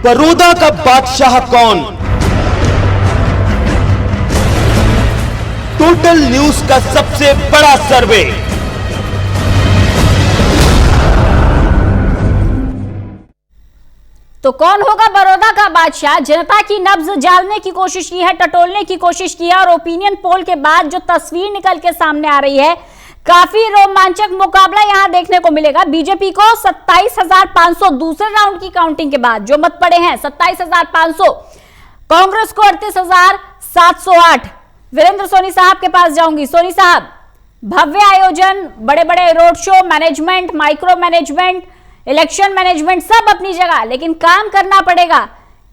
बरोदा का बादशाह कौन? टोटल न्यूज का सबसे बड़ा सर्वे। तो कौन होगा बड़ौदा का बादशाह? जनता की नब्ज जानने की कोशिश की है, टटोलने की कोशिश की है और ओपिनियन पोल के बाद जो तस्वीर निकल के सामने आ रही है, काफी रोमांचक मुकाबला यहां देखने को मिलेगा। बीजेपी को 27,500 दूसरे राउंड की काउंटिंग के बाद जो मत पड़े हैं 27,500, कांग्रेस को 38,708। वीरेंद्र सोनी साहब के पास जाऊंगी। सोनी साहब, भव्य आयोजन, बड़े बड़े road show, management, micro management, election management सब अपनी जगह, लेकिन काम करना पड़ेगा।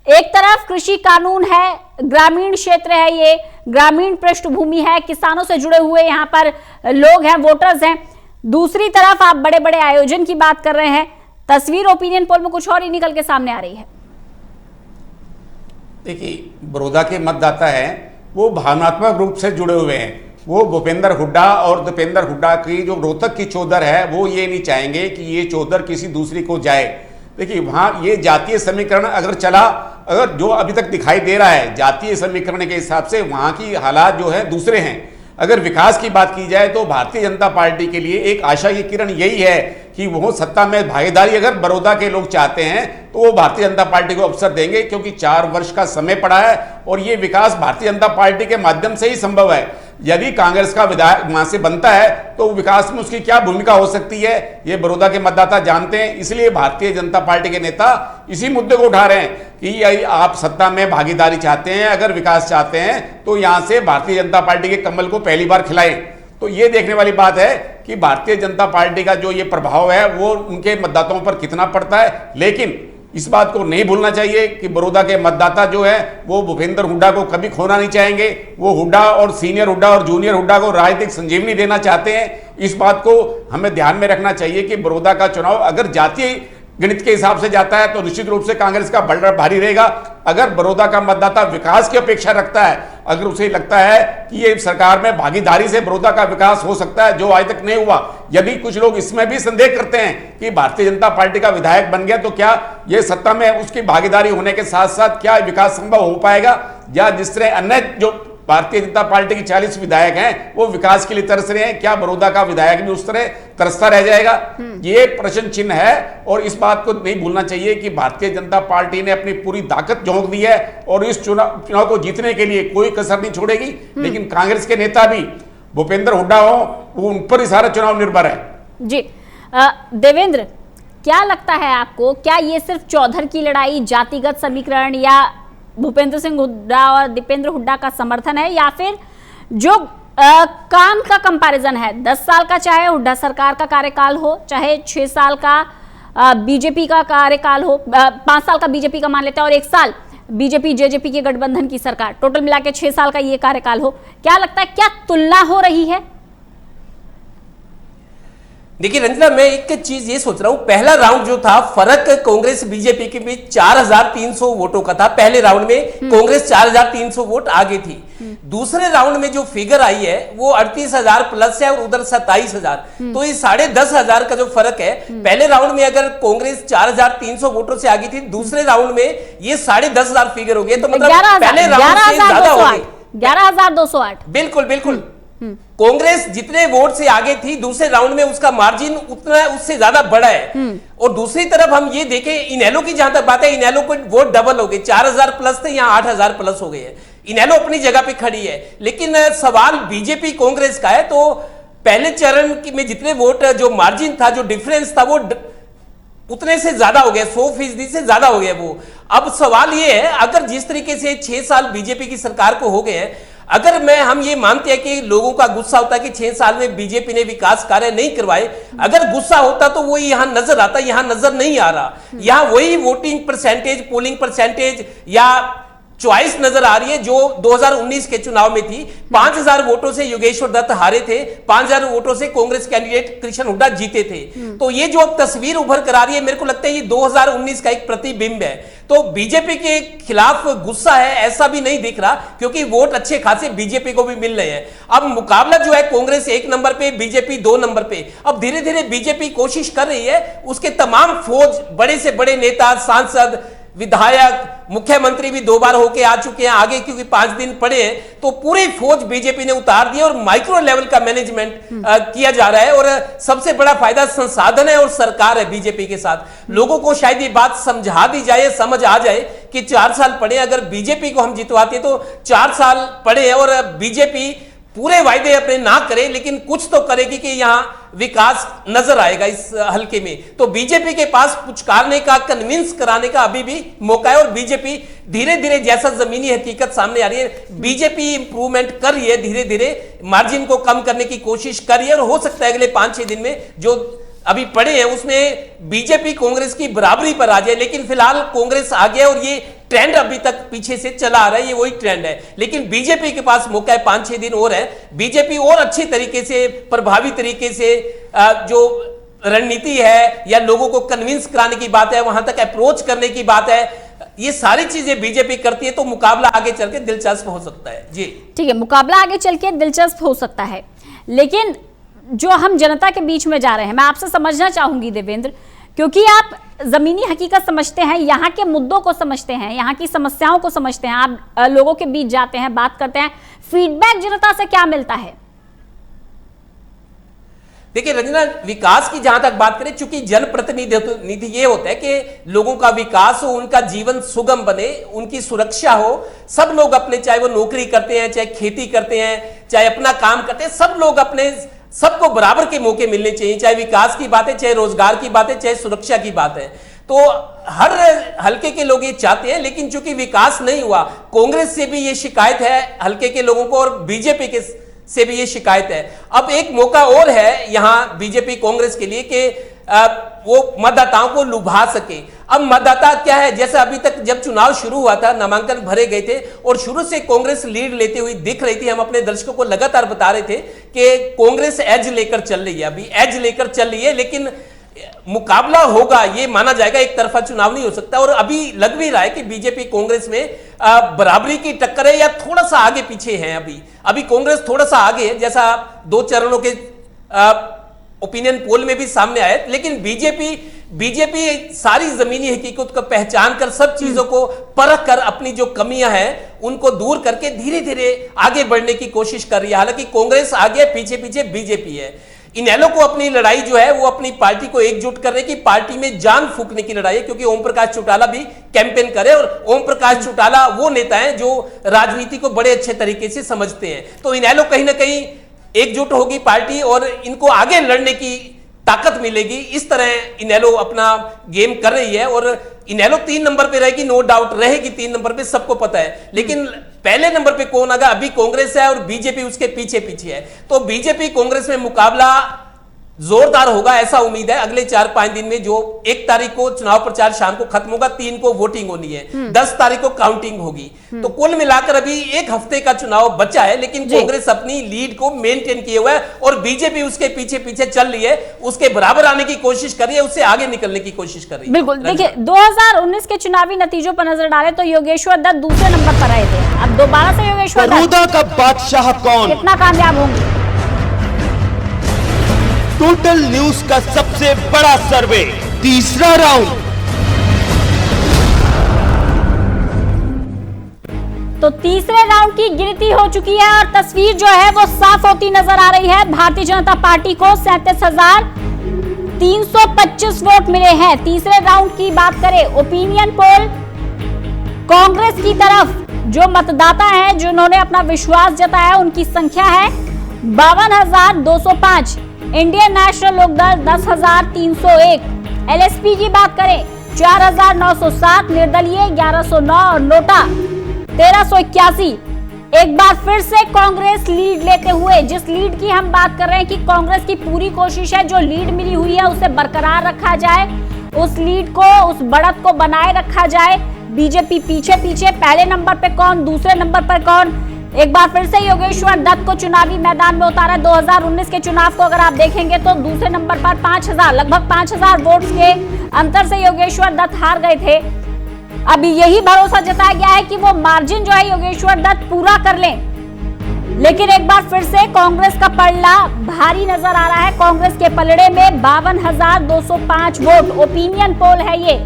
एक तरफ कृषि कानून है, ग्रामीण क्षेत्र है, ये ग्रामीण पृष्ठभूमि है, किसानों से जुड़े हुए यहाँ पर लोग हैं, वोटर्स हैं। दूसरी तरफ आप बड़े बड़े आयोजन की बात कर रहे हैं। तस्वीर ओपिनियन पोल में कुछ और ही निकल के सामने आ रही है। देखिए, बड़ौदा के मतदाता हैं वो भावनात्मक रूप से जुड़े हुए हैं। वो भूपेंद्र हुड्डा और दीपेंद्र हुड्डा की जो रोहतक की चौधर है, वो ये नहीं चाहेंगे कि ये चौधर किसी दूसरी को जाए। देखिए, वहाँ ये जातीय समीकरण अगर चला, अगर जो अभी तक दिखाई दे रहा है जातीय समीकरण के हिसाब से वहाँ की हालात जो है दूसरे हैं। अगर विकास की बात की जाए तो भारतीय जनता पार्टी के लिए एक आशा की किरण यही है कि वो सत्ता में भागीदारी अगर बड़ौदा के लोग चाहते हैं तो वो भारतीय जनता पार्टी को अवसर देंगे, क्योंकि 4 वर्ष का समय पड़ा है और ये विकास भारतीय जनता पार्टी के माध्यम से ही संभव है। यदि कांग्रेस का विधायक वहां से बनता है तो विकास में उसकी क्या भूमिका हो सकती है, ये बड़ौदा के मतदाता जानते हैं। इसलिए भारतीय जनता पार्टी के नेता इसी मुद्दे को उठा रहे हैं कि आप सत्ता में भागीदारी चाहते हैं, अगर विकास चाहते हैं तो यहां से भारतीय जनता पार्टी के कमल को पहली बार खिलाएं। तो ये देखने वाली बात है कि भारतीय जनता पार्टी का जो ये प्रभाव है वो उनके मतदाताओं पर कितना पड़ता है। लेकिन इस बात को नहीं भूलना चाहिए कि बड़ौदा के मतदाता जो है वो भूपेंद्र हुड्डा को कभी खोना नहीं चाहेंगे। वो हुड्डा और सीनियर हुड्डा और जूनियर हुड्डा को राजनीतिक संजीवनी देना चाहते हैं। इस बात को हमें ध्यान में रखना चाहिए कि बड़ौदा का चुनाव अगर जातीय गणित के हिसाब से जाता है तो निश्चित रूप से कांग्रेस का बल्ला भारी रहेगा। अगर बड़ौदा का मतदाता विकास की अपेक्षा रखता है, अगर उसे लगता है कि ये सरकार में भागीदारी से बड़ौदा का विकास हो सकता है जो आज तक नहीं हुआ, यदि कुछ लोग इसमें भी संदेह करते हैं कि भारतीय जनता पार्टी का विधायक बन गया तो क्या ये सत्ता में उसकी भागीदारी होने के साथ साथ क्या विकास संभव हो पाएगा, या जिस तरह अन्य जो भारतीय जनता पार्टी के 40 विधायक हैं वो विकास के लिए तरस रहे हैं, क्या बड़ौदा का विधायक भी उस तरह तरसता रह जाएगा? ये प्रश्न चिन्ह है। और इस बात को नहीं भूलना चाहिए कि भारतीय जनता पार्टी ने अपनी पूरी ताकत झोंक दी है और इस चुनाव को जीतने के लिए कोई कसर नहीं छोड़ेगी। लेकिन कांग्रेस के नेता भी भूपेंद्र हुड्डा हो, वो उन पर ही सारा चुनाव निर्भर है। जी देवेंद्र, क्या लगता है आपको, क्या ये सिर्फ चौधर की लड़ाई, जातिगत समीकरण या भूपेंद्र सिंह हुड्डा और दीपेंद्र हुड्डा का समर्थन है, या फिर जो काम का कंपैरिजन है 10 साल का, चाहे हुड्डा सरकार का कार्यकाल हो, चाहे 6 साल का बीजेपी का कार्यकाल हो, 5 साल का बीजेपी का मान लेते हैं और 1 साल बीजेपी जेजेपी के गठबंधन की सरकार, टोटल मिला के 6 साल का ये कार्यकाल हो, क्या लगता है क्या तुलना हो रही है? देखिए रंजना, मैं एक चीज ये सोच रहा हूं, पहला राउंड जो था फर्क कांग्रेस बीजेपी के बीच 4,300 वोटों का था। पहले राउंड में कांग्रेस 4,300 वोट आगे थी। दूसरे राउंड में जो फिगर आई है वो 38,000 प्लस है और उधर 27,000, तो ये 10,500 का जो फर्क है। पहले राउंड में अगर कांग्रेस 4,300 वोटों से आगे थी, दूसरे राउंड में ये 10,500 फिगर हो गए, तो मतलब पहले राउंड से ज्यादा हो गए। 11,208। बिल्कुल बिल्कुल। कांग्रेस जितने वोट से आगे थी, दूसरे राउंड में उसका मार्जिन उतना उससे ज्यादा बड़ा है। और दूसरी तरफ हम ये देखें, इनेलो की जहां तक बात है, इनेलो को वोट डबल हो गए, 4,000 प्लस थे, यहाँ 8,000 प्लस हो गए हैं। इनेलो अपनी जगह पे खड़ी है। लेकिन सवाल बीजेपी कांग्रेस का है, तो पहले चरण में जितने वोट जो मार्जिन था, जो डिफरेंस था, वो उतने से ज्यादा हो गया, 100% से ज्यादा हो गया वो। अब सवाल ये है, अगर जिस तरीके से 6 साल बीजेपी की सरकार को हो गए हैं, अगर हम ये मानते हैं कि लोगों का गुस्सा होता है कि 6 साल में बीजेपी ने विकास कार्य नहीं करवाए, अगर गुस्सा होता तो वो यहां नजर आता, यहां नजर नहीं आ रहा। यहां वही वोटिंग परसेंटेज, पोलिंग परसेंटेज या चॉइस नजर आ रही है जो 2019 के चुनाव में थी। 5,000 वोटों से योगेश्वर दत्त हारे थे, 5,000 वोटों से कांग्रेस कैंडिडेट कृष्ण हुड्डा जीते थे। तो ये जो अब तस्वीर उभर कर आ रही है, मेरे को लगता है ये 2019 का एक प्रतिबिंब है। तो बीजेपी के खिलाफ गुस्सा है ऐसा भी नहीं दिख रहा, क्योंकि वोट अच्छे खासे बीजेपी को भी मिल रहे हैं। अब मुकाबला जो है, कांग्रेस 1 नंबर पे, बीजेपी 2 नंबर पे। अब धीरे धीरे बीजेपी कोशिश कर रही है उसके तमाम फौज, बड़े से बड़े नेता, सांसद, विधायक, मुख्यमंत्री भी 2 बार होके आ चुके हैं, आगे क्योंकि 5 दिन पड़े हैं, तो पूरी फौज बीजेपी ने उतार दी और माइक्रो लेवल का मैनेजमेंट किया जा रहा है। और सबसे बड़ा फायदा संसाधन है और सरकार है बीजेपी के साथ। लोगों को शायद ये बात समझा दी जाए, समझ आ जाए कि 4 साल पड़े, अगर बीजेपी को हम जितवाते तो 4 साल पड़े और बीजेपी पूरे वायदे अपने ना करे, लेकिन कुछ तो करेगी कि यहां विकास नजर आएगा इस हल्के में। तो बीजेपी के पास पुचकारने का, कन्विंस कराने का अभी भी मौका है। और बीजेपी धीरे धीरे, जैसा जमीनी हकीकत सामने आ रही है, बीजेपी इंप्रूवमेंट कर रही है, धीरे धीरे मार्जिन को कम करने की कोशिश कर रही है। और हो सकता है अगले 5-6 दिन में जो अभी पड़े हैं उसमें बीजेपी कांग्रेस की बराबरी पर आ जाए। लेकिन फिलहाल कांग्रेस आगे है और ये ट्रेंड अभी तक पीछे से चला आ रहा है, ये वही ट्रेंड है। लेकिन बीजेपी के पास मौका है, 5-6 दिन और है। बीजेपी और अच्छी तरीके से, प्रभावी तरीके से जो रणनीति है या लोगों को कन्विंस कराने की बात है, वहां तक अप्रोच करने की बात है, ये सारी चीजें बीजेपी करती है तो मुकाबला आगे चल के दिलचस्प हो सकता है। जी ठीक है, मुकाबला आगे चल के दिलचस्प हो सकता है। लेकिन जो हम जनता के बीच में जा रहे हैं, मैं आपसे समझना चाहूंगी देवेंद्र, क्योंकि आप जमीनी हकीकत समझते हैं, यहाँ के मुद्दों को समझते हैं, यहाँ की समस्याओं को समझते हैं, आप लोगों के बीच जाते हैं, बात करते हैं, फीडबैक जनता से क्या मिलता है? देखिए रंजना, विकास की जहां तक बात करें, चूंकि जनप्रतिनिधि ये होता है कि लोगों का विकास हो, उनका जीवन सुगम बने, उनकी सुरक्षा हो। सब लोग अपने, चाहे वो नौकरी करते हैं, चाहे खेती करते हैं, चाहे अपना काम करते हैं, सब लोग अपने, सबको बराबर के मौके मिलने चाहिए। चाहे विकास की बात है, चाहे रोजगार की बात है, चाहे सुरक्षा की बात है, तो हर हल्के के लोग ये चाहते हैं। लेकिन चूंकि विकास नहीं हुआ, कांग्रेस से भी ये शिकायत है हल्के के लोगों को और बीजेपी के से भी ये शिकायत है। अब एक मौका और है यहां बीजेपी कांग्रेस के लिए कि वो मतदाताओं को लुभा सके। अब मतदाता क्या है, जैसे अभी तक जब चुनाव शुरू हुआ था, नामांकन भरे गए थे और शुरू से कांग्रेस लीड लेते हुई दिख रही थी। हम अपने दर्शकों को लगातार बता रहे थे कि कांग्रेस एज लेकर चल रही है, अभी एज लेकर चल रही है, लेकिन मुकाबला होगा, ये माना जाएगा, एक तरफा चुनाव नहीं हो सकता। और अभी लग भी रहा है कि बीजेपी कांग्रेस में बराबरी की टक्कर है या थोड़ा सा आगे पीछे है। अभी कांग्रेस थोड़ा सा आगे है, जैसा 2 चरणों के ओपिनियन पोल में भी सामने आया। लेकिन बीजेपी सारी जमीनी हकीकत को पहचान कर, सब चीजों को परख कर, अपनी जो कमियां हैं उनको दूर करके धीरे धीरे आगे बढ़ने की कोशिश कर रही है। हालांकि कांग्रेस आगे, पीछे पीछे बीजेपी है। इनेलो को अपनी लड़ाई जो है वो अपनी पार्टी को एकजुट करने की, पार्टी में जान फूंकने की लड़ाई है, क्योंकि ओम प्रकाश चौटाला भी कैंपेन करे और ओम प्रकाश चौटाला वो नेता हैं जो राजनीति को बड़े अच्छे तरीके से समझते हैं। तो इनेलो कहीं ना कहीं एकजुट होगी पार्टी और इनको आगे लड़ने की ताकत मिलेगी। इस तरह इनेलो अपना गेम कर रही है और इनेलो 3 नंबर पे रहेगी, नो डाउट रहेगी 3 नंबर पे, सबको पता है। लेकिन पहले नंबर पे कौन आएगा, अभी कांग्रेस है और बीजेपी उसके पीछे पीछे है। तो बीजेपी कांग्रेस में मुकाबला जोरदार होगा, ऐसा उम्मीद है। अगले 4-5 दिन में, जो 1 तारीख को चुनाव प्रचार शाम को खत्म होगा, 3 को वोटिंग होनी है, 10 तारीख को काउंटिंग होगी। तो कुल मिलाकर अभी 1 हफ्ते का चुनाव बचा है, लेकिन कांग्रेस अपनी लीड को मेंटेन किए हुआ है और बीजेपी उसके पीछे पीछे चल रही है, उसके बराबर आने की कोशिश कर रही है, उससे आगे निकलने की कोशिश कर रही है। बिल्कुल, देखिए 2019 के चुनावी नतीजों पर नजर डालें तो योगेश्वर दत्त दूसरे नंबर पर आए थे। अब दोबारा से योगेश्वर दत्त बड़ौदा का बादशाह कौन, कितना कामयाब होंगे? टोटल न्यूज का सबसे बड़ा सर्वे, तीसरा राउंड। तो तीसरे राउंड की गिनती हो चुकी है और तस्वीर जो है वो साफ होती नजर आ रही है। भारतीय जनता पार्टी को 37,325 वोट मिले हैं। तीसरे राउंड की बात करें, ओपिनियन पोल कांग्रेस की तरफ जो मतदाता हैं, जिन्होंने अपना विश्वास जताया, उनकी संख्या है 52,205। Indian national Lokdal 10,301। एलएसपी की बात करें 4,907, निर्दलीय 1,109 और नोटा 1,381। एक बार फिर से कांग्रेस लीड लेते हुए, जिस लीड की हम बात कर रहे हैं कि कांग्रेस की पूरी कोशिश है जो लीड मिली हुई है उसे बरकरार रखा जाए, उस लीड को, उस बढ़त को बनाए रखा जाए। बीजेपी पीछे पीछे, पहले नंबर पे कौन, दूसरे नंबर पर कौन। एक बार फिर से योगेश्वर दत्त को चुनावी मैदान में उतारा। 2019 के चुनाव को अगर आप देखेंगे तो दूसरे नंबर पर 5,000, लगभग 5,000 वोट्स के अंतर से योगेश्वर दत्त हार गए थे। अभी यही भरोसा जताया गया है कि वो मार्जिन जो है योगेश्वर दत्त पूरा कर लें। लेकिन एक बार फिर से कांग्रेस का पलड़ा भारी नजर आ रहा है। कांग्रेस के पलड़े में 52,205 वोट, ओपिनियन पोल है ये।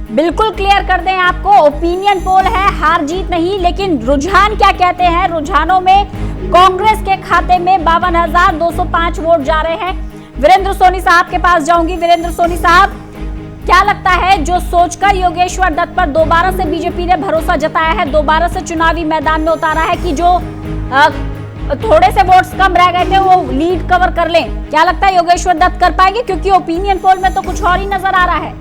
बिल्कुल क्लियर कर दें आपको, ओपिनियन पोल है, हार जीत नहीं, लेकिन रुझान क्या कहते हैं? रुझानों में कांग्रेस के खाते में 52,205 वोट जा रहे हैं। वीरेंद्र सोनी साहब के पास जाऊंगी। वीरेंद्र सोनी साहब, क्या लगता है जो सोचकर योगेश्वर दत्त पर दोबारा से बीजेपी ने भरोसा जताया है, दोबारा से चुनावी मैदान में उतारा है कि जो थोड़े से वोट्स कम रह गए थे वो लीड कवर कर लें, क्या लगता है योगेश्वर दत्त कर पाएंगे? क्योंकि ओपिनियन पोल में तो कुछ और ही नजर आ रहा है।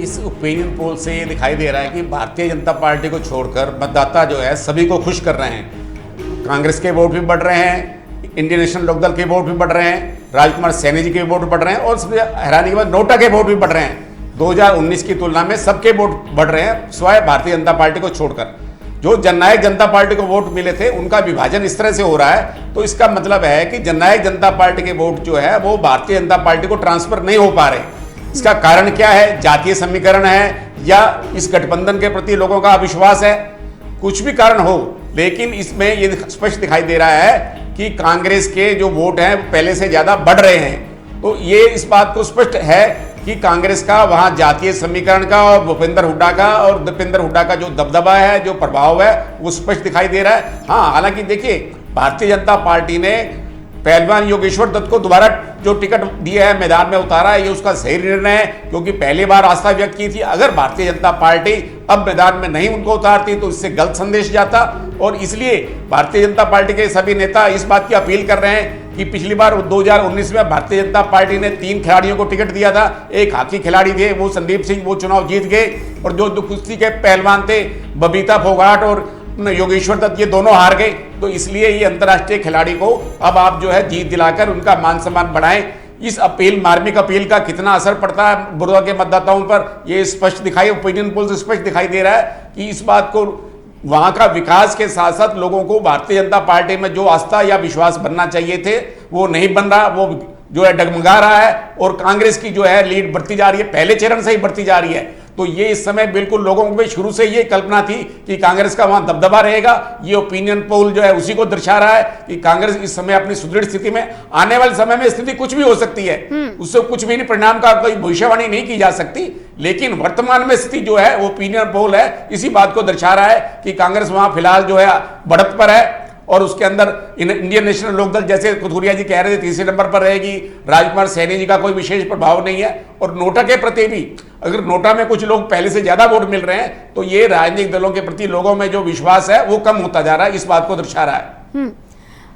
इस ओपिनियन पोल से ये दिखाई दे रहा है कि भारतीय जनता पार्टी को छोड़कर मतदाता जो है सभी को खुश कर रहे हैं। कांग्रेस के वोट भी बढ़ रहे हैं, इंडियन नेशनल लोकदल के वोट भी बढ़ रहे हैं, राजकुमार सैनी जी के वोट भी बढ़ रहे हैं और सबसे हैरानी की बात नोटा के वोट भी बढ़ रहे हैं। 2019 की तुलना में सबके वोट बढ़ रहे हैं स्वाय भारतीय जनता पार्टी को छोड़कर। जो जननायक जनता पार्टी को वोट मिले थे उनका विभाजन इस तरह से हो रहा है, तो इसका मतलब है कि जननायक जनता पार्टी के वोट जो है वो भारतीय जनता पार्टी को ट्रांसफर नहीं हो पा रहे। इसका कारण क्या है? जातीय समीकरण है या इस गठबंधन के प्रति लोगों का अविश्वास है? कुछ भी कारण हो, लेकिन इसमें ये स्पष्ट दिखाई दे रहा है कि कांग्रेस के जो वोट हैं पहले से ज्यादा बढ़ रहे हैं। तो ये इस बात को स्पष्ट है कि कांग्रेस का वहां जातीय समीकरण का और भूपेंद्र हुड्डा का और दीपेंद्र हुड्डा का जो दबदबा है, जो प्रभाव है, वो स्पष्ट दिखाई दे रहा है। हाँ, हालांकि देखिए, भारतीय जनता पार्टी ने पहलवान योगेश्वर दत्त को दोबारा जो टिकट दिया है, मैदान में उतारा है, ये उसका सही निर्णय है, क्योंकि पहली बार आस्था व्यक्त की थी। अगर भारतीय जनता पार्टी अब मैदान में नहीं उनको उतारती तो इससे गलत संदेश जाता, और इसलिए भारतीय जनता पार्टी के सभी नेता इस बात की अपील कर रहे हैं कि पिछली बार 2019 में भारतीय जनता पार्टी ने 3 खिलाड़ियों को टिकट दिया था। एक हॉकी खिलाड़ी थे, वो संदीप सिंह, वो चुनाव जीत गए, और जो कुश्ती के पहलवान थे बबीता फोगाट और योगेश्वर दत्त, ये दोनों हार गए। तो इसलिए ये अंतर्राष्ट्रीय खिलाड़ी को अब आप जो है जीत दिलाकर उनका मान सम्मान बढ़ाएं। इस अपील, मार्मिक अपील का कितना असर पड़ता है बड़ौदा के मतदाताओं पर, ये स्पष्ट दिखाई, ओपिनियन पोल से स्पष्ट दिखाई दे रहा है कि इस बात को, वहां का विकास के साथ साथ लोगों को भारतीय जनता पार्टी में जो आस्था या विश्वास बनना चाहिए थे वो नहीं बन रहा, वो जो है डगमगा रहा है, और कांग्रेस की जो है लीड बढ़ती जा रही है, पहले चरण से ही बढ़ती जा रही है। तो ये इस समय बिल्कुल लोगों में शुरू से ये कल्पना थी कि कांग्रेस का वहां दबदबा रहेगा। ये ओपिनियन पोल जो है उसी को दर्शा रहा है कि कांग्रेस इस समय अपनी सुदृढ़ स्थिति में, आने वाले समय में स्थिति कुछ भी हो सकती है, उससे कुछ भी नहीं, परिणाम का कोई भविष्यवाणी नहीं की जा सकती, लेकिन वर्तमान में स्थिति जो है ओपिनियन पोल है इसी बात को दर्शा रहा है कि कांग्रेस वहां फिलहाल जो है बढ़त पर है, और उसके अंदर इंडियन नेशनल लोकदल, जैसे कुथुरिया जी कह रहे थे, तीसरे नंबर पर रहेगी। राजकुमार सैनी जी का कोई विशेष प्रभाव नहीं है, और नोटा के प्रति भी, अगर नोटा में कुछ लोग पहले से ज्यादा वोट मिल रहे हैं तो ये राजनीतिक दलों के प्रति लोगों में जो विश्वास है वो कम होता जा रहा है, इस बात को दर्शा रहा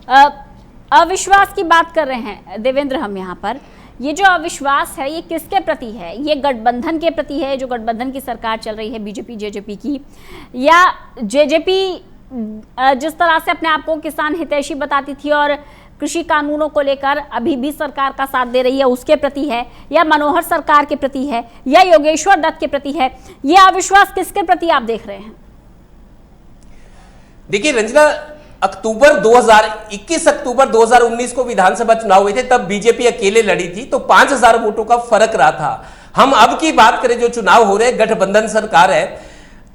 है। अविश्वास की बात कर रहे हैं देवेंद्र हम यहाँ पर, ये जो अविश्वास है ये किसके प्रति है? ये गठबंधन के प्रति है, जो गठबंधन की सरकार चल रही है बीजेपी जेजेपी की, या जेजेपी जिस तरह से अपने आप को किसान हितैषी बताती थी और कृषि कानूनों को लेकर अभी भी सरकार का साथ दे रही है उसके प्रति है, या मनोहर सरकार के प्रति है, या योगेश्वर दत्त के प्रति है? ये अविश्वास किसके प्रति आप देख रहे हैं? देखिए रंजना, 21 अक्टूबर 2019 को विधानसभा चुनाव हुए थे, तब बीजेपी अकेले लड़ी थी, तो 5000 वोटों का फर्क रहा था। हम अब की बात करें, जो चुनाव हो रहे हैं, गठबंधन सरकार है,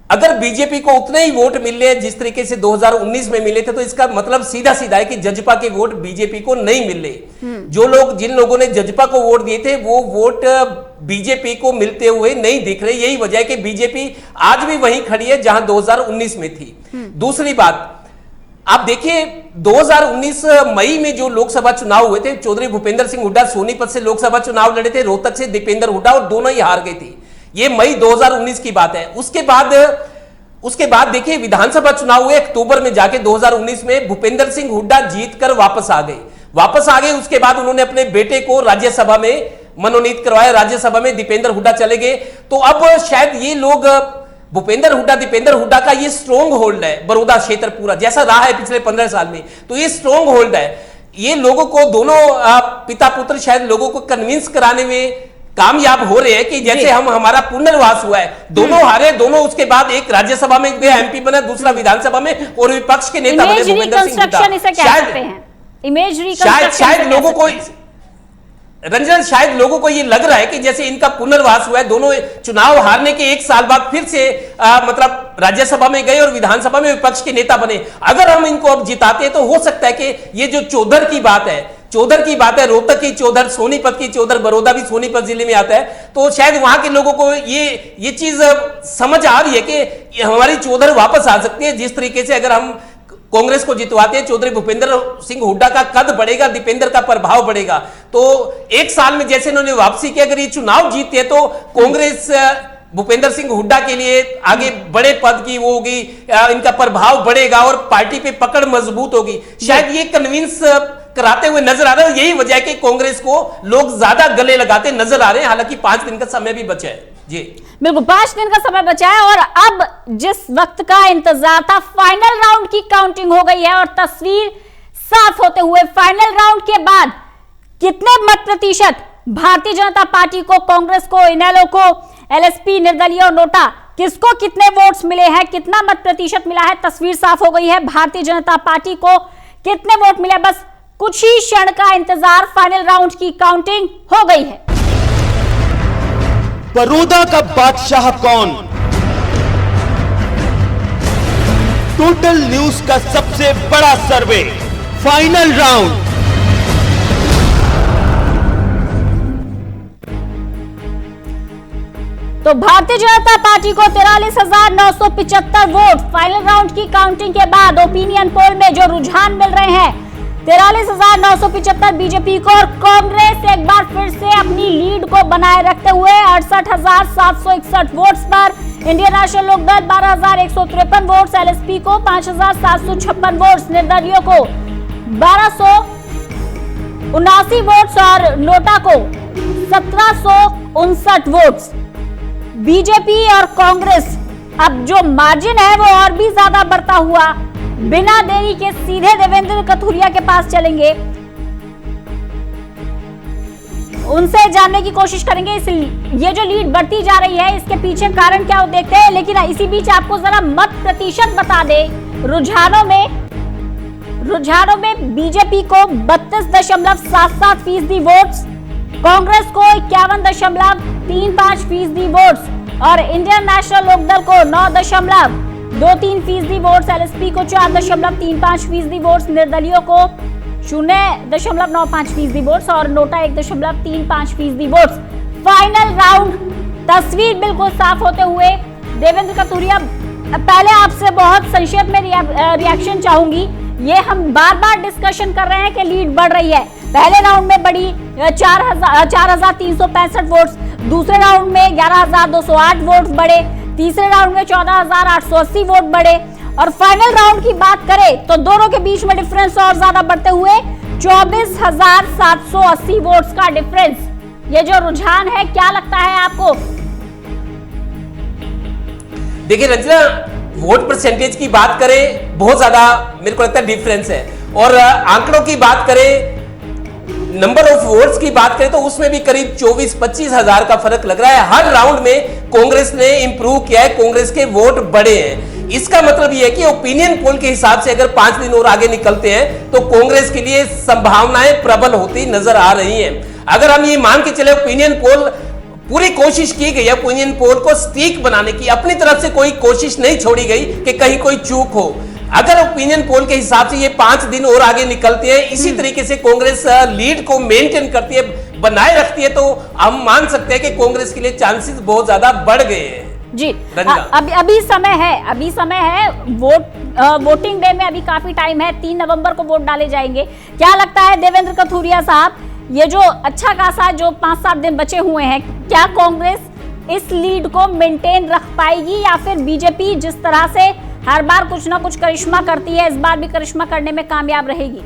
अगर बीजेपी को उतने ही वोट मिल रहे हैं जिस तरीके से 2019 में मिले थे, तो इसका मतलब सीधा सीधा है कि जजपा के वोट बीजेपी को नहीं मिल रहे। जो लोग, जिन लोगों ने जजपा को वोट दिए थे, वो वोट बीजेपी को मिलते हुए नहीं दिख रहे। यही वजह है कि बीजेपी आज भी वहीं खड़ी है जहां 2019 में थी। दूसरी बात, आप देखिए 2019 मई में जो लोकसभा चुनाव हुए थे, चौधरी भूपेंद्र सिंह हुड्डा सोनीपत से लोकसभा चुनाव लड़े थे, रोहतक से दीपेंद्र हुड्डा, और दोनों ही हार गए थे। ये मई 2019 की बात है। उसके बाद देखिए विधानसभा चुनाव हुए अक्टूबर में जाके 2019 में, भूपेंद्र सिंह हुड्डा जीतकर वापस आ गए। उसके बाद उन्होंने अपने बेटे को राज्यसभा में मनोनीत करवाया, राज्यसभा में दीपेंद्र हुड्डा चले गए। तो अब शायद ये लोग, भूपेंद्र हुड्डा, दीपेंद्र हुड्डा का ये स्ट्रॉन्ग होल्ड है बड़ौदा क्षेत्र पूरा, जैसा रहा है पिछले 15 साल में, तो ये स्ट्रॉन्ग होल्ड है। ये लोगों को, दोनों पिता पुत्र शायद लोगों को कन्विंस कराने में कामयाब हो रहे हैं कि जैसे हमारा पुनर्वास हुआ है, दोनों हारे, दोनों उसके बाद एक राज्यसभा में गया एमपी बना, दूसरा विधानसभा में, और विपक्ष के नेता बने भूपेंद्र सिंह हुड्डा। शायद लोगों को, रंजन, शायद लोगों को ये लग रहा है कि जैसे इनका पुनर्वास हुआ है, दोनों चुनाव हारने के 1 साल बाद फिर से मतलब राज्यसभा में गए और विधानसभा में विपक्ष के नेता बने। अगर हम इनको अब जिताते हैं तो हो सकता है कि ये जो चौधर की बात है, चौधर की बात है, रोहतक की चौधर, सोनीपत की चौधर, बड़ौदा भी सोनीपत जिले में आता है, तो शायद वहां के लोगों को ये चीज समझ आ रही है कि हमारी चौधर वापस आ सकती है। जिस तरीके से अगर हम कांग्रेस को जितवाते हैं, चौधरी भूपेंद्र सिंह हुड्डा का कद बढ़ेगा, दीपेंद्र का प्रभाव बढ़ेगा। तो एक साल में जैसे इन्होंने वापसी की, अगर ये चुनाव जीतते हैं तो कांग्रेस भूपेंद्र सिंह हुड्डा के लिए आगे बड़े पद की वो होगी, इनका प्रभाव बढ़ेगा और पार्टी पे पकड़ मजबूत होगी। शायद ये कन्विंस कराते हुए नजर आ रहे हैं। यही वजह है कि कांग्रेस को लोग ज्यादा गले लगाते नजर आ रहे हैं। हालांकि 5 दिन का समय भी बचा है। जी बिल्कुल, 5 दिन का समय बचा है और अब जिस वक्त का इंतजार था, फाइनल राउंड की काउंटिंग हो गई है और तस्वीर साफ होते हुए फाइनल राउंड के बाद कितने मत प्रतिशत भारतीय जनता पार्टी को, कांग्रेस को, इनेलो को, एलएसपी, निर्दलीय और नोटा, किसको कितने वोट्स मिले हैं, कितना मत प्रतिशत मिला है, तस्वीर साफ हो गई है। भारतीय जनता पार्टी को कितने वोट मिले, बस कुछ ही क्षण का इंतजार, फाइनल राउंड की काउंटिंग हो गई है। बड़ौदा का बादशाह कौन? टोटल न्यूज का सबसे बड़ा सर्वे, फाइनल राउंड। तो भारतीय जनता पार्टी को 43,975 वोट। फाइनल राउंड की काउंटिंग के बाद ओपिनियन पोल में जो रुझान मिल रहे हैं, 43,975 बीजेपी को और कांग्रेस एक बार फिर से अपनी लीड को बनाए रखते हुए 68,761 वोट्स पर, Indian national Lokdal 12,153 votes, LSP को 5,756 वोट्स, निर्दलीयों को 1,279 वोट्स और नोटा को 1,759 वोट्स। बीजेपी और कांग्रेस अब जो मार्जिन है वो और भी ज्यादा बढ़ता हुआ, बिना देरी के सीधे देवेंद्र कथुरिया के पास चलेंगे, उनसे जानने की कोशिश करेंगे ये जो लीड बढ़ती जा रही है इसके पीछे कारण क्या, वो देखते हैं। लेकिन इसी बीच आपको जरा मत प्रतिशत बता दे। रुझानों में बीजेपी को 32.77% वोट्स, कांग्रेस को 51.35% वोट्स और इंडियन नेशनल लोकदल को 9.23% वोट्स, एलएसपी को 4.35% वोट्स, निर्दलीयों को 0.95% वोट्स और नोटा 1.35% वोट्स। फाइनल राउंड तस्वीर बिल्कुल साफ होते हुए देवेंद्र कथुरिया, पहले आपसे बहुत संक्षेप में रिएक्शन चाहूंगी। ये हम बार बार डिस्कशन कर रहे हैं कि लीड बढ़ रही है। पहले राउंड में बढ़ी 4,365 वोट्स, दूसरे राउंड में 11,208 वोट्स बढ़े, तीसरे राउंड में 14,880 वोट बढ़े और फाइनल राउंड की बात करें तो दोनों के बीच में डिफरेंस और ज्यादा बढ़ते हुए 24,780 वोट्स का डिफरेंस। ये जो रुझान है, क्या लगता है आपको? देखिए रंजना, वोट परसेंटेज की बात करें बहुत ज्यादा मेरे को लगता है डिफरेंस है और आंकड़ों की बात करें, नंबर ऑफ वोट्स की बात करें तो उसमें भी करीब 24-25 हजार का फर्क लग रहा है। हर राउंड में कांग्रेस ने इंप्रूव किया है, कांग्रेस के वोट बढ़े हैं। इसका मतलब यह है कि ओपिनियन पोल के हिसाब से अगर 5 दिन और आगे निकलते हैं तो कांग्रेस के लिए संभावनाएं प्रबल होती नजर आ रही हैं। अगर हम ये मान के चले ओपिनियन पोल, पूरी कोशिश की गई है ओपिनियन पोल को स्टीक बनाने की, अपनी तरफ से कोई कोशिश नहीं छोड़ी गई कि कहीं कोई चूक हो। अगर ओपिनियन पोल के हिसाब से ये 5 दिन और आगे निकलते हैं, इसी तरीके से कांग्रेस लीड को मेंटेन करती है, बनाए रखती है, तो हम मान सकते हैं कि कांग्रेस के लिए चांसेस बहुत ज्यादा बढ़ गए हैं। जी अभी समय है वोटिंग डे में अभी काफी टाइम है, 3 नवंबर को वोट डाले जाएंगे। क्या लगता है देवेंद्र कथुरिया साहब, ये जो अच्छा खासा जो 5-7 दिन बचे हुए हैं, क्या कांग्रेस इस लीड को मेंटेन रख पाएगी या फिर बीजेपी जिस तरह से हर बार कुछ ना कुछ करिश्मा करती है, इस बार भी करिश्मा करने में कामयाब रहेगी?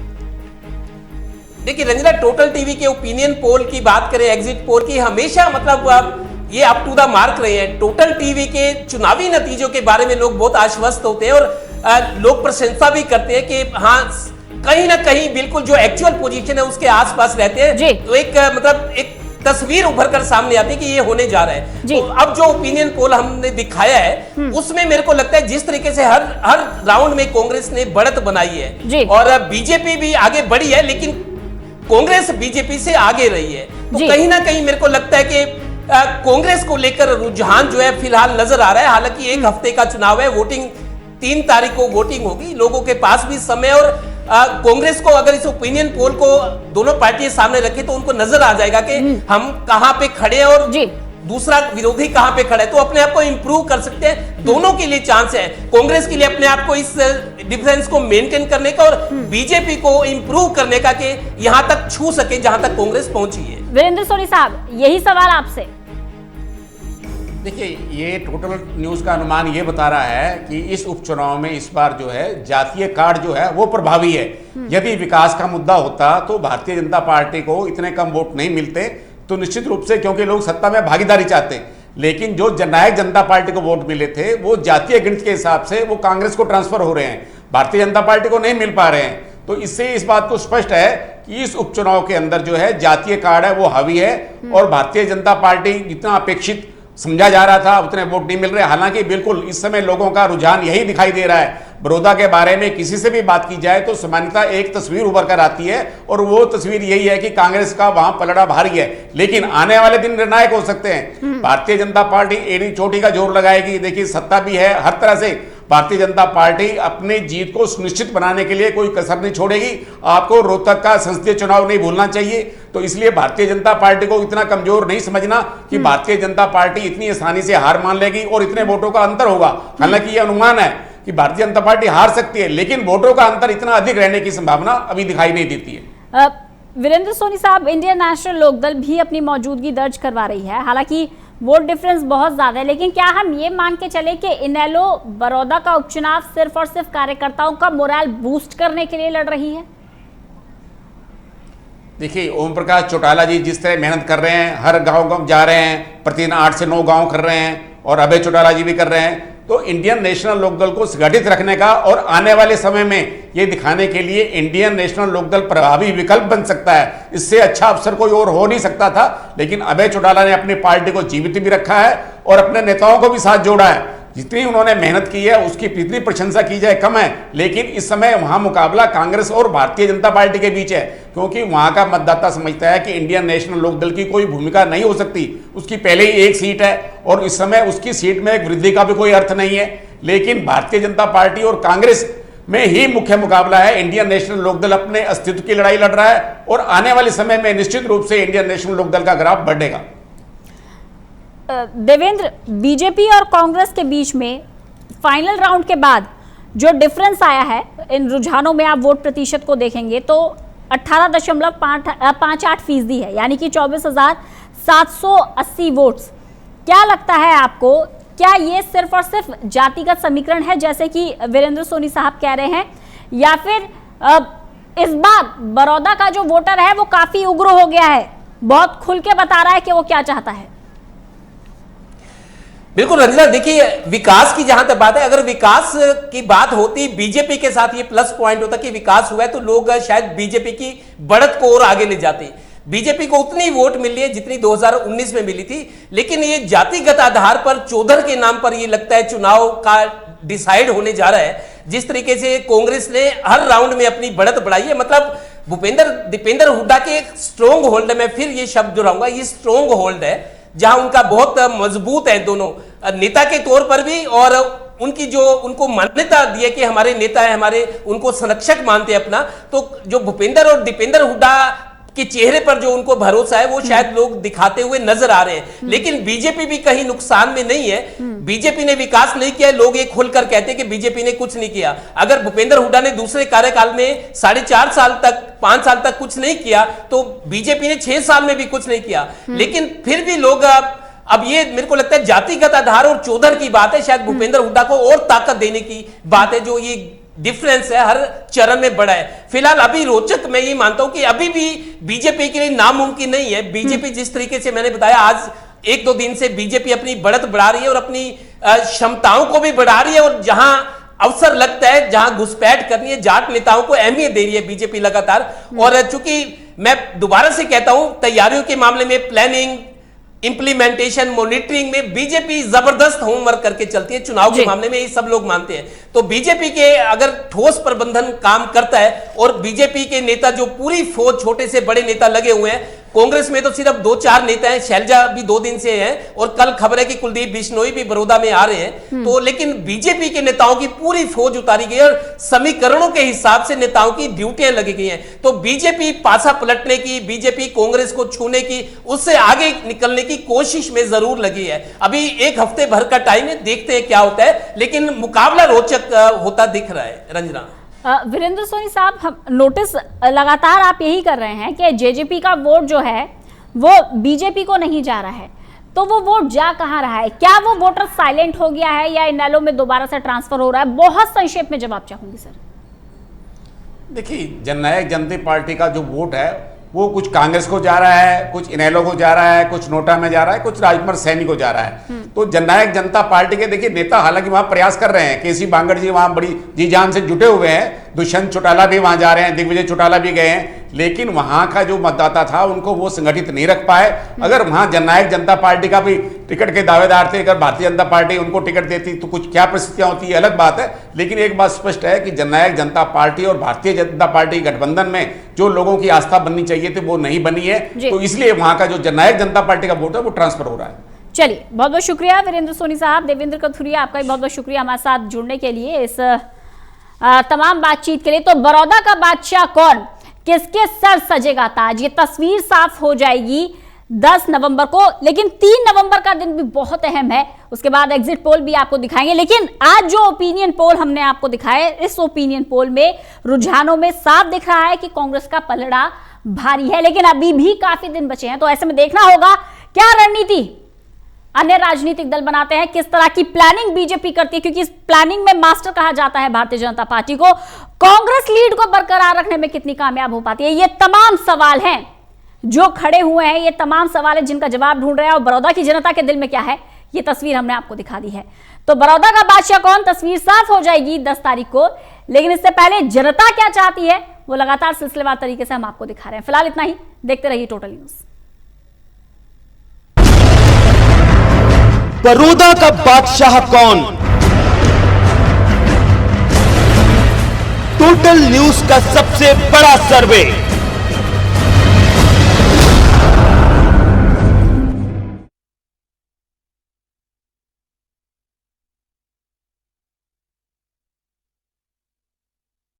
देखिए रंजना, टोटल टीवी के ओपिनियन पोल की बात करें, एग्जिट पोल की, हमेशा मतलब ये अप टू द मार्क रहे हैं। टोटल टीवी के चुनावी नतीजों के बारे में लोग बहुत आश्वस्त होते हैं और लोग प्रशंसा भी करते हैं कि हाँ कहीं ना कहीं बिल्कुल जो एक्चुअल पोजीशन है उसके आसपास रहते हैं, तो एक मतलब एक तस्वीर उभर कर सामने आती है कि ये होने जा रहा है। तो अब जो ओपिनियन पोल हमने दिखाया है उसमें मेरे को लगता है जिस तरीके से हर राउंड में कांग्रेस ने बढ़त बनाई है और बीजेपी भी आगे बढ़ी है, लेकिन कांग्रेस बीजेपी से आगे रही है। तो कहीं ना कहीं मेरे को लगता है कि कांग्रेस को लेकर रुझान जो है फिलहाल नजर आ रहा है। हालांकि 1 हफ्ते का चुनाव है, वोटिंग 3 तारीख को वोटिंग होगी, लोगों के पास भी समय और कांग्रेस को अगर इस ओपिनियन पोल को दोनों पार्टियां सामने रखे तो उनको नजर आ जाएगा कि हम कहां पे खड़े हैं और दूसरा विरोधी कहां पे खड़ा है, तो अपने आप को इंप्रूव कर सकते हैं। दोनों के लिए चांस है, कांग्रेस के लिए अपने आप को इस डिफरेंस को मेंटेन करने का और बीजेपी को इंप्रूव करने का कि यहां तक छू सके जहां तक कांग्रेस पहुंची है। वीरेंद्र सोनी साहब, यही सवाल आपसे। देखिए, ये टोटल न्यूज का अनुमान ये बता रहा है कि इस उपचुनाव में इस बार जो है जातीय कार्ड जो है वो प्रभावी है। यदि विकास का मुद्दा होता तो भारतीय जनता पार्टी को इतने कम वोट नहीं मिलते, तो निश्चित रूप से, क्योंकि लोग सत्ता में भागीदारी चाहते हैं, लेकिन जो जननायक जनता पार्टी को वोट मिले थे वो जातीय गिनती के हिसाब से वो कांग्रेस को ट्रांसफर हो रहे हैं, भारतीय जनता पार्टी को नहीं मिल पा रहे हैं। तो इससे इस बात को स्पष्ट है कि इस उपचुनाव के अंदर जो है जातीय कार्ड है वो हावी है और भारतीय जनता पार्टी जितना अपेक्षित समझा जा रहा था उतने वोट नहीं मिल रहे। हालांकि बिल्कुल इस समय लोगों का रुझान यही दिखाई दे रहा है। बड़ौदा के बारे में किसी से भी बात की जाए तो सामान्यतः एक तस्वीर उभर कर आती है और वो तस्वीर यही है कि कांग्रेस का वहां पलड़ा भारी है, लेकिन आने वाले दिन निर्णायक हो सकते हैं। भारतीय जनता पार्टी एड़ी चोटी का जोर लगाएगी। देखिए, सत्ता भी है, हर तरह से भारतीय जनता पार्टी अपनी जीत को सुनिश्चित बनाने के लिए कोई कसर नहीं छोड़ेगी। आपको रोहतक का संसदीय चुनाव नहीं भूलना चाहिए। तो इसलिए भारतीय जनता पार्टी को इतना कमजोर नहीं समझना कि भारतीय जनता पार्टी इतनी आसानी से हार मान लेगी और इतने वोटों का अंतर होगा। हालांकि यह अनुमान है कि भारतीय जनता पार्टी हार सकती है, लेकिन वोटों का अंतर इतना अधिक रहने की संभावना अभी दिखाई नहीं देती है। वीरेंद्र सोनी साहब, इंडियन नेशनल लोकदल भी अपनी मौजूदगी दर्ज करवा रही है। हालांकि वोट डिफरेंस बहुत ज्यादा है, लेकिन क्या हम ये मान के चले कि इनेलो बड़ौदा का उपचुनाव सिर्फ और सिर्फ कार्यकर्ताओं का मोरल बूस्ट करने के लिए लड़ रही है? देखिए, ओम प्रकाश चौटाला जी जिस तरह मेहनत कर रहे हैं, हर गांव जा रहे हैं, प्रतिदिन 8 से 9 गांव कर रहे हैं और अभय चौटाला जी भी कर रहे हैं, तो इंडियन नेशनल लोकदल को संगठित रखने का और आने वाले समय में ये दिखाने के लिए इंडियन नेशनल लोकदल प्रभावी विकल्प बन सकता है। इससे अच्छा अवसर कोई और हो नहीं सकता था, लेकिन अभय चौटाला ने अपनी पार्टी को जीवित भी रखा है और अपने नेताओं को भी साथ जोड़ा है। जितनी उन्होंने मेहनत की है उसकी जितनी प्रशंसा की जाए कम है, लेकिन इस समय वहां मुकाबला कांग्रेस और भारतीय जनता पार्टी के बीच है, क्योंकि वहां का मतदाता समझता है कि इंडियन नेशनल लोकदल की कोई भूमिका नहीं हो सकती। उसकी पहले ही एक सीट है और इस समय उसकी सीट में एक वृद्धि का भी कोई अर्थ नहीं है। लेकिन भारतीय जनता पार्टी और कांग्रेस में ही मुख्य मुकाबला है। इंडियन नेशनल लोकदल अपने अस्तित्व की लड़ाई लड़ रहा है और आने वाले समय में निश्चित रूप से इंडियन नेशनल लोकदल का ग्राफ बढ़ेगा। देवेंद्र, बीजेपी और कांग्रेस के बीच में फाइनल राउंड के बाद जो डिफरेंस आया है इन रुझानों में, आप वोट प्रतिशत को देखेंगे तो 18.58% है, यानी कि 24,780 वोट्स। क्या लगता है आपको, क्या ये सिर्फ और सिर्फ जातिगत समीकरण है जैसे कि वीरेंद्र सोनी साहब कह रहे हैं, या फिर इस बार बड़ौदा का जो वोटर है वो काफी उग्र हो गया है, बहुत खुल के बता रहा है कि वो क्या चाहता है? बिल्कुल रंजना, देखिए विकास की जहां तक बात है, अगर विकास की बात होती, बीजेपी के साथ ये प्लस पॉइंट होता कि विकास हुआ है तो लोग शायद बीजेपी की बढ़त को और आगे ले जाते। बीजेपी को उतनी वोट मिली है जितनी 2019 में मिली थी, लेकिन ये जातिगत आधार पर चौधर के नाम पर ये लगता है चुनाव का डिसाइड होने जा रहा है। जिस तरीके से कांग्रेस ने हर राउंड में अपनी बढ़त बढ़ाई है, मतलब दीपेंद्र हुड्डा के एक स्ट्रॉन्ग होल्ड है, मैं फिर ये शब्द दोहराऊंगा, ये स्ट्रॉन्ग होल्ड है जहां उनका बहुत मजबूत है, दोनों नेता के तौर पर भी और उनकी जो उनको मान्यता दी है कि हमारे नेता है, हमारे उनको संरक्षक मानते हैं अपना, तो जो भूपेंद्र और दीपेंद्र हुड्डा के चेहरे पर जो उनको भरोसा है वो शायद लोग दिखाते हुए नजर आ रहे हैं। लेकिन बीजेपी भी कहीं नुकसान में नहीं है। बीजेपी ने विकास नहीं किया, लोग ये खुलकर कहते हैं कि बीजेपी ने कुछ नहीं किया। अगर भूपेंद्र हुड्डा ने दूसरे कार्यकाल में 4.5 साल तक 5 साल तक कुछ नहीं किया तो बीजेपी ने 6 साल में भी कुछ नहीं किया। लेकिन फिर भी लोग अब ये मेरे को लगता है जातिगत आधार और चौधर की बात है, शायद भूपेंद्र हुड्डा को और ताकत देने की बात है, जो ये डिफरेंस है हर चरण में बड़ा है। फिलहाल अभी रोचक मैं ये मानता हूं कि अभी भी बीजेपी के लिए नामुमकिन नहीं है। बीजेपी जिस तरीके से मैंने बताया, आज 1-2 दिन से बीजेपी अपनी बढ़त बढ़ा रही है और अपनी क्षमताओं को भी बढ़ा रही है, और जहां अवसर लगता है, जहां घुसपैठ करनी है, जाट नेताओं को अहमियत दे रही है बीजेपी लगातार। और चूंकि मैं दोबारा से कहता हूं, तैयारियों के मामले में, प्लानिंग, इंप्लीमेंटेशन, मॉनिटरिंग में बीजेपी जबरदस्त होमवर्क करके चलती है। चुनाव के मामले में ये सब लोग मानते हैं। तो बीजेपी के अगर ठोस प्रबंधन काम करता है और बीजेपी के नेता जो पूरी फौज, छोटे से बड़े नेता लगे हुए हैं, कांग्रेस में तो सिर्फ 2-4 नेता हैं, शैलजा भी 2 दिन से हैं और कल खबर है कि कुलदीप बिश्नोई भी बड़ौदा में आ रहे हैं। तो लेकिन बीजेपी के नेताओं की पूरी फौज उतारी गई और समीकरणों के हिसाब से नेताओं की ड्यूटियां लगी गई हैं। तो बीजेपी पासा पलटने की, बीजेपी कांग्रेस को छूने की, उससे आगे निकलने की कोशिश में जरूर लगी है। अभी 1 हफ्ते भर का टाइम है, देखते हैं क्या होता है, लेकिन मुकाबला रोचक होता दिख रहा है। रंजना, वीरेंद्र सोनी साहब, हम नोटिस लगातार आप यही कर रहे हैं कि जेजेपी का वोट जो है वो बीजेपी को नहीं जा रहा है, तो वो वोट जा कहां रहा है? क्या वो वोटर साइलेंट हो गया है या इनेलो में दोबारा से ट्रांसफर हो रहा है? बहुत संक्षेप में जवाब चाहूंगी सर। देखिए, जननायक जनता पार्टी का जो वोट है वो कुछ कांग्रेस को जा रहा है, कुछ इनेलो को जा रहा है, कुछ नोटा में जा रहा है, कुछ राजकुमार सैनी को जा रहा है। तो जननायक जनता पार्टी के देखिए नेता हालांकि वहां प्रयास कर रहे हैं, केसी बांगड़ जी वहां बड़ी जी जान से जुटे हुए हैं, दुष्यंत चौटाला भी वहां जा रहे हैं, दिग्विजय चौटाला भी गए हैं, लेकिन वहां का जो मतदाता था उनको वो संगठित नहीं रख पाए। अगर वहां जननायक जनता पार्टी का भी टिकट के दावेदार थे, अगर भारतीय जनता पार्टी उनको टिकट देती तो कुछ क्या परिस्थितियां होती है अलग बात है, लेकिन एक बात स्पष्ट है कि जननायक जनता पार्टी और भारतीय जनता पार्टी गठबंधन में जो लोगों की आस्था बननी चाहिए थी वो नहीं बनी है, तो इसलिए वहां का जो जननायक जनता पार्टी का वोट है वो ट्रांसफर हो रहा है। चलिए, बहुत बहुत शुक्रिया वीरेंद्र सोनी साहब। देवेंद्र कथुरिया, आपका भी बहुत बहुत शुक्रिया हमारे साथ जुड़ने के लिए, इस तमाम बातचीत के लिए। तो बड़ौदा का बादशाह कौन, किसके सर सजेगा ताज, ये तस्वीर साफ हो जाएगी 10 नवंबर को, लेकिन 3 नवंबर का दिन भी बहुत अहम है। उसके बाद एग्जिट पोल भी आपको दिखाएंगे, लेकिन आज जो ओपिनियन पोल हमने आपको दिखाए, इस ओपिनियन पोल में रुझानों में साफ दिख रहा है कि कांग्रेस का पलड़ा भारी है, लेकिन अभी भी काफी दिन बचे हैं। तो ऐसे में देखना होगा क्या रणनीति अन्य राजनीतिक दल बनाते हैं, किस तरह की प्लानिंग बीजेपी करती है, क्योंकि इस प्लानिंग में मास्टर कहा जाता है भारतीय जनता पार्टी को। कांग्रेस लीड को बरकरार रखने में कितनी कामयाब हो पाती है, ये तमाम सवाल हैं जो खड़े हुए हैं, ये तमाम सवाल है जिनका जवाब ढूंढ रहे हैं। और बड़ौदा की जनता के दिल में क्या है, ये तस्वीर हमने आपको दिखा दी है। तो बड़ौदा का बादशाह कौन, तस्वीर साफ हो जाएगी 10 तारीख को, लेकिन इससे पहले जनता क्या चाहती है वो लगातार सिलसिलेवार तरीके से हम आपको दिखा रहे हैं। फिलहाल इतना ही, देखते रहिए टोटल न्यूज। बड़ौदा का बादशाह कौन, टोटल न्यूज का सबसे बड़ा सर्वे